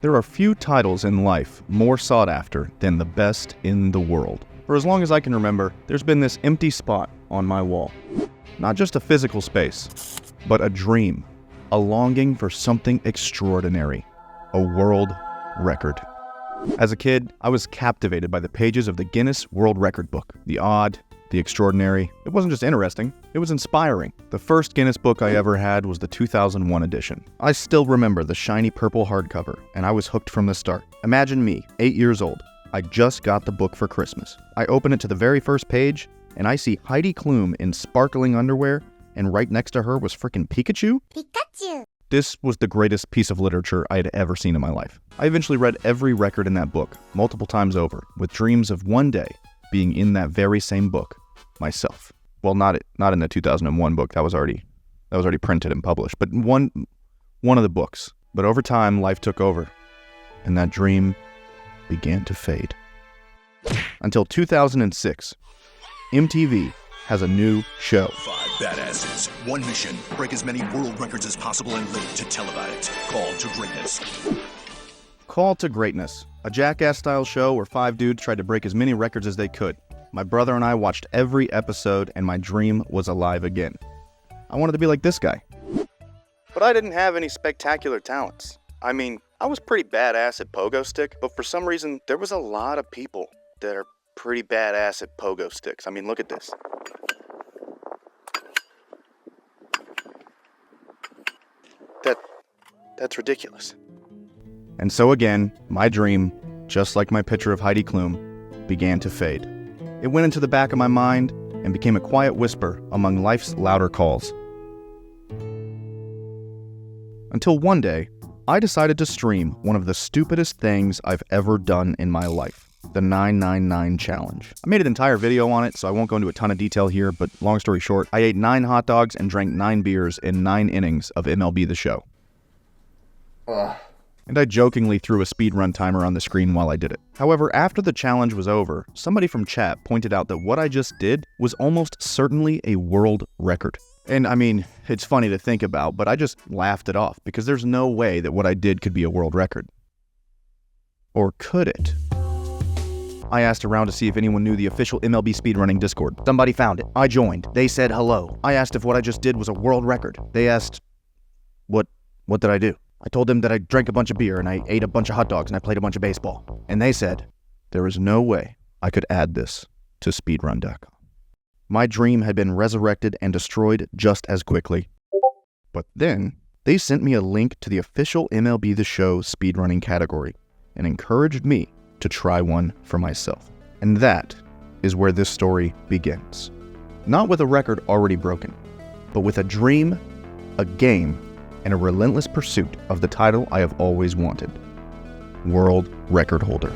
There are few titles in life more sought after than the best in the world. For as long as I can remember, there's been this empty spot on my wall. Not just a physical space, but a dream, a longing for something extraordinary, a world record. As a kid, I was captivated by the pages of the Guinness World Record book. The odd, the extraordinary. It wasn't just interesting, it was inspiring. The first Guinness book I ever had was the 2001 edition. I still remember the shiny purple hardcover, and I was hooked from the start. Imagine me, 8 years old. I just got the book for Christmas. I open it to the very first page, and I see Heidi Klum in sparkling underwear, and right next to her was frickin' Pikachu? Pikachu! This was the greatest piece of literature I had ever seen in my life. I eventually read every record in that book, multiple times over, with dreams of one day being in that very same book, myself. Well, not in the 2001 book, that was already printed and published, but one of the books. But over time, life took over, and that dream began to fade. Until 2006, MTV has a new show. 5 badasses, 1 mission, break as many world records as possible and live to tell about it. Call to Greatness. Call to Greatness, a Jackass-style show where 5 dudes tried to break as many records as they could. My brother and I watched every episode, and my dream was alive again. I wanted to be like this guy. But I didn't have any spectacular talents. I mean, I was pretty badass at pogo stick, but for some reason, there was a lot of people that are pretty badass at pogo sticks. I mean, look at this. That's ridiculous. And so again, my dream, just like my picture of Heidi Klum, began to fade. It went into the back of my mind and became a quiet whisper among life's louder calls. Until one day, I decided to stream one of the stupidest things I've ever done in my life. The 999 challenge. I made an entire video on it, so I won't go into a ton of detail here, but long story short, I ate 9 hot dogs and drank 9 beers in 9 innings of MLB The Show. And I jokingly threw a speedrun timer on the screen while I did it. However, after the challenge was over, somebody from chat pointed out that what I just did was almost certainly a world record. And I mean, it's funny to think about, but I just laughed it off because there's no way that what I did could be a world record. Or could it? I asked around to see if anyone knew the official MLB Speedrunning Discord. Somebody found it. I joined. They said hello. I asked if what I just did was a world record. They asked, what did I do? I told them that I drank a bunch of beer and I ate a bunch of hot dogs and I played a bunch of baseball. And they said, there is no way I could add this to speedrun.com. My dream had been resurrected and destroyed just as quickly. But then, they sent me a link to the official MLB The Show speedrunning category and encouraged me to try one for myself. And that is where this story begins. Not with a record already broken, but with a dream, a game, and a relentless pursuit of the title I have always wanted. World Record Holder.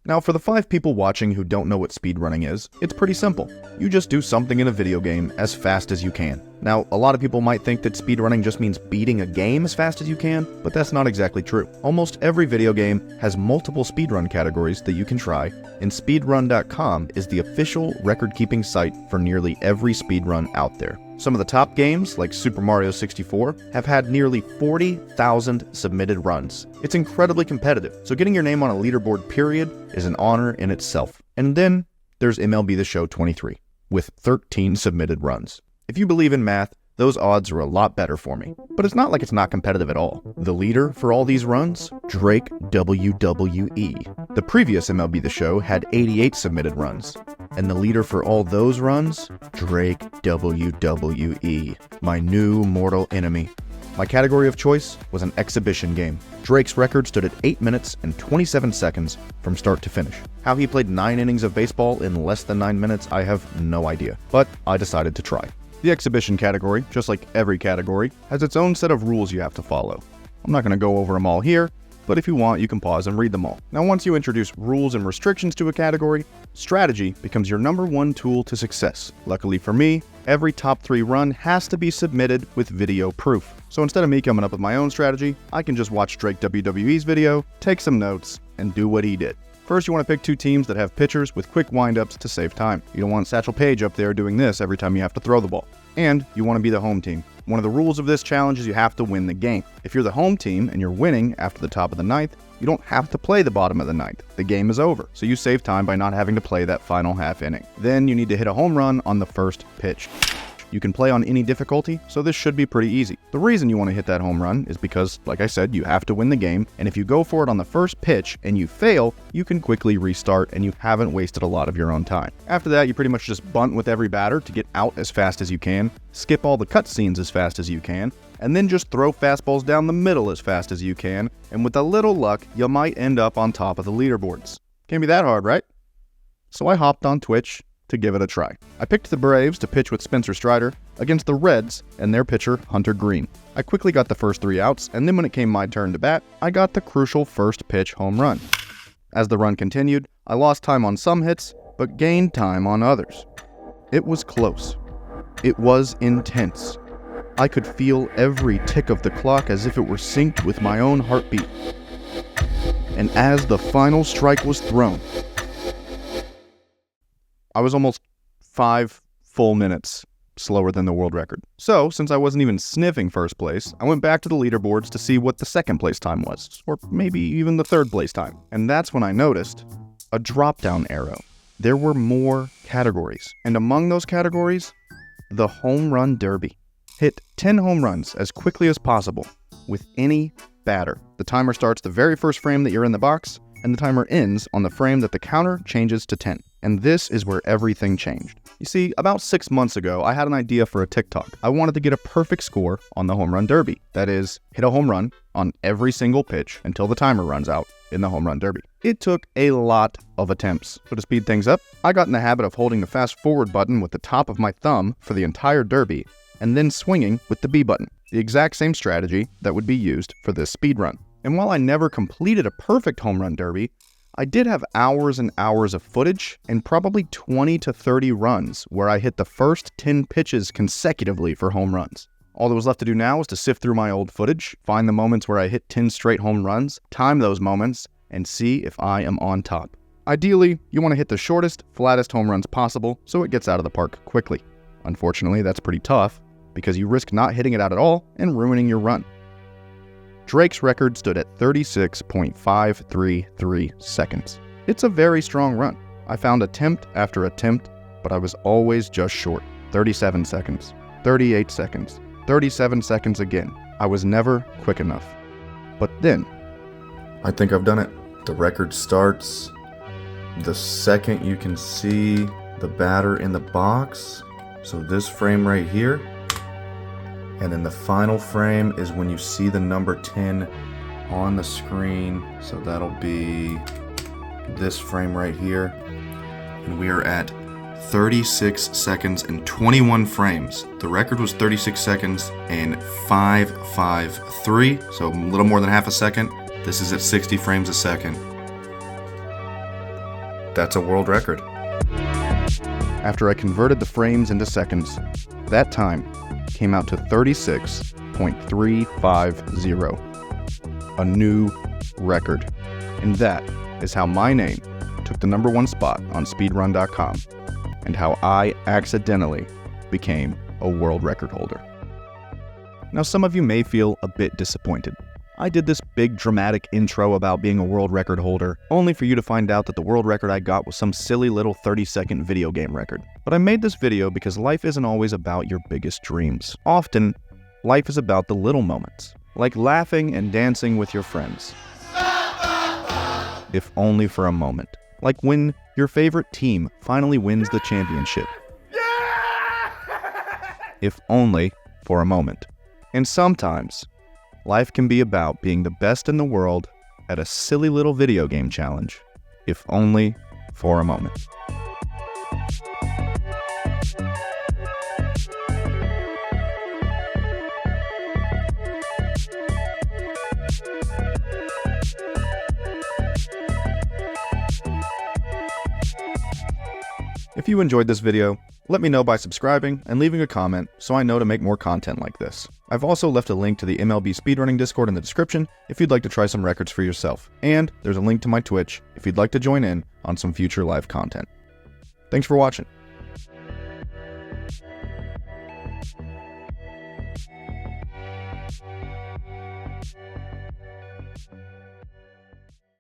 Now, for the 5 people watching who don't know what speedrunning is, it's pretty simple. You just do something in a video game as fast as you can. Now, a lot of people might think that speedrunning just means beating a game as fast as you can, but that's not exactly true. Almost every video game has multiple speedrun categories that you can try, and speedrun.com is the official record-keeping site for nearly every speedrun out there. Some of the top games, like Super Mario 64, have had nearly 40,000 submitted runs. It's incredibly competitive, so getting your name on a leaderboard period is an honor in itself. And then there's MLB The Show 23, with 13 submitted runs. If you believe in math, those odds are a lot better for me. But it's not like it's not competitive at all. The leader for all these runs? Drake WWE. The previous MLB The Show had 88 submitted runs. And the leader for all those runs? Drake WWE. My new mortal enemy. My category of choice was an exhibition game. Drake's record stood at 8 minutes and 27 seconds from start to finish. How he played 9 innings of baseball in less than 9 minutes, I have no idea. But I decided to try. The exhibition category, just like every category, has its own set of rules you have to follow. I'm not going to go over them all here, but if you want, you can pause and read them all. Now, once you introduce rules and restrictions to a category, strategy becomes your #1 tool to success. Luckily for me, every top 3 run has to be submitted with video proof. So instead of me coming up with my own strategy, I can just watch Drake WWE's video, take some notes, and do what he did. First, you want to pick 2 teams that have pitchers with quick windups to save time. You don't want Satchel Paige up there doing this every time you have to throw the ball. And you want to be the home team. One of the rules of this challenge is you have to win the game. If you're the home team and you're winning after the top of the 9th, you don't have to play the bottom of the 9th. The game is over, so you save time by not having to play that final half inning. Then you need to hit a home run on the first pitch. You can play on any difficulty, so this should be pretty easy. The reason you want to hit that home run is because, like I said, you have to win the game, and if you go for it on the first pitch and you fail, you can quickly restart and you haven't wasted a lot of your own time. After that, you pretty much just bunt with every batter to get out as fast as you can, skip all the cutscenes as fast as you can, and then just throw fastballs down the middle as fast as you can, and with a little luck, you might end up on top of the leaderboards. Can't be that hard, right? So I hopped on Twitch to give it a try. I picked the Braves to pitch with Spencer Strider against the Reds and their pitcher, Hunter Green. I quickly got the first 3 outs, and then when it came my turn to bat, I got the crucial first pitch home run. As the run continued, I lost time on some hits, but gained time on others. It was close. It was intense. I could feel every tick of the clock as if it were synced with my own heartbeat. And as the final strike was thrown, I was almost 5 full minutes slower than the world record. So, since I wasn't even sniffing first place, I went back to the leaderboards to see what the second place time was, or maybe even the third place time. And that's when I noticed a drop-down arrow. There were more categories, and among those categories, the Home Run Derby. Hit 10 home runs as quickly as possible with any batter. The timer starts the very first frame that you're in the box, and the timer ends on the frame that the counter changes to 10. And this is where everything changed. You see, about 6 months ago, I had an idea for a TikTok. I wanted to get a perfect score on the Home Run Derby. That is, hit a home run on every single pitch until the timer runs out in the Home Run Derby. It took a lot of attempts. So to speed things up, I got in the habit of holding the fast forward button with the top of my thumb for the entire derby, and then swinging with the B button. The exact same strategy that would be used for this speed run. And while I never completed a perfect home run derby, I did have hours and hours of footage and probably 20 to 30 runs where I hit the first 10 pitches consecutively for home runs. All that was left to do now was to sift through my old footage, find the moments where I hit 10 straight home runs, time those moments, and see if I am on top. Ideally, you want to hit the shortest, flattest home runs possible so it gets out of the park quickly. Unfortunately, that's pretty tough because you risk not hitting it out at all and ruining your run. Drake's record stood at 36.533 seconds. It's a very strong run. I found attempt after attempt, but I was always just short. 37 seconds, 38 seconds, 37 seconds again. I was never quick enough. But then, I think I've done it. The record starts the second you can see the batter in the box. So this frame right here. And then the final frame is when you see the number 10 on the screen. So that'll be this frame right here. And we are at 36 seconds and 21 frames. The record was 36 seconds and 553. So a little more than half a second. This is at 60 frames a second. That's a world record. After I converted the frames into seconds, that time came out to 36.350, a new record. And that is how my name took the #1 spot on speedrun.com and how I accidentally became a world record holder. Now, some of you may feel a bit disappointed. I did this big dramatic intro about being a world record holder, only for you to find out that the world record I got was some silly little 30-second video game record. But I made this video because life isn't always about your biggest dreams. Often, life is about the little moments, like laughing and dancing with your friends. If only for a moment. Like when your favorite team finally wins the championship. If only for a moment. And sometimes, life can be about being the best in the world at a silly little video game challenge, if only for a moment. If you enjoyed this video, Let me know by subscribing and leaving a comment so I know to make more content like this. I've also left a link to the MLB Speedrunning Discord in the description if you'd like to try some records for yourself. And there's a link to my Twitch if you'd like to join in on some future live content. Thanks for watching.